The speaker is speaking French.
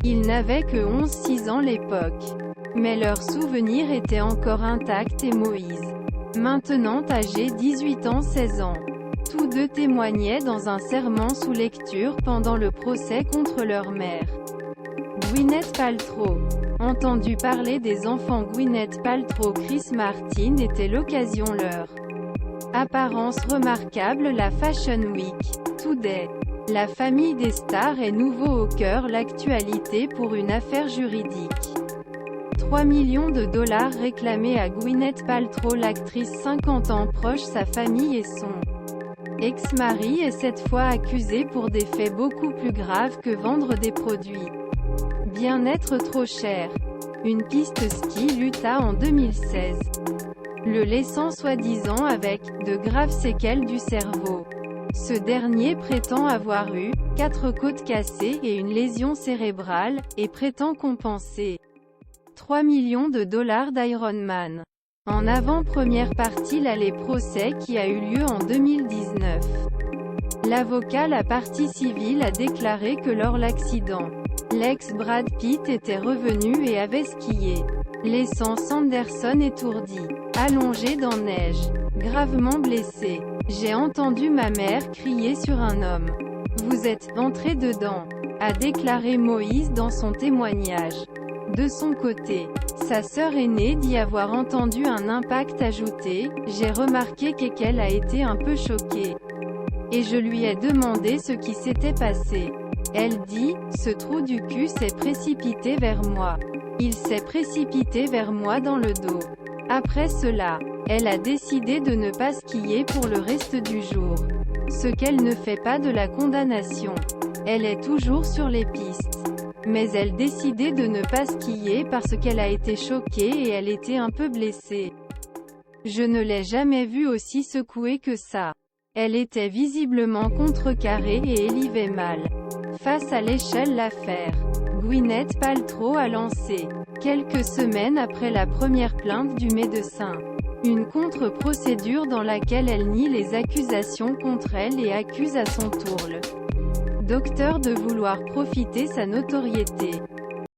Ils n'avaient que 11-6 ans l'époque. Mais leurs souvenirs étaient encore intacts et Moïse, maintenant âgé 18 ans 16 ans. Tous deux témoignaient dans un serment sous lecture pendant le procès contre leur mère. Gwyneth Paltrow. Entendu parler des enfants Gwyneth Paltrow Chris Martin était l'occasion leur apparence remarquable la Fashion Week. Today. La famille des stars est nouveau au cœur l'actualité pour une affaire juridique. 3 millions de dollars réclamés à Gwyneth Paltrow. L'actrice 50 ans proche sa famille et son ex-mari est cette fois accusé pour des faits beaucoup plus graves que vendre des produits bien-être trop cher. Une piste ski l'Utah en 2016. Le laissant soi-disant avec de graves séquelles du cerveau. Ce dernier prétend avoir eu 4 côtes cassées et une lésion cérébrale, et prétend compenser 3 millions de dollars d'Ironman. En avant-première partie l'allée procès qui a eu lieu en 2019. L'avocat la partie civile a déclaré que lors l'accident, l'ex-Brad Pitt était revenu et avait skié, laissant Sanderson étourdi, allongé dans neige, gravement blessé. J'ai entendu ma mère crier sur un homme. Vous êtes entré dedans, a déclaré Moïse dans son témoignage. De son côté, sa sœur aînée dit avoir entendu un impact ajouté. J'ai remarqué qu'elle a été un peu choquée. Et je lui ai demandé ce qui s'était passé. Elle dit, ce trou du cul s'est précipité vers moi. Il s'est précipité vers moi dans le dos. Après cela, elle a décidé de ne pas skier pour le reste du jour. Ce qu'elle ne fait pas de la condamnation. Elle est toujours sur les pistes. Mais elle décidait de ne pas skier parce qu'elle a été choquée et elle était un peu blessée. Je ne l'ai jamais vue aussi secouée que ça. Elle était visiblement contrecarrée et élivait mal. Face à l'échelle l'affaire Gwyneth Paltrow a lancé, quelques semaines après la première plainte du médecin, une contre-procédure dans laquelle elle nie les accusations contre elle et accuse à son tour le docteur de vouloir profiter sa notoriété.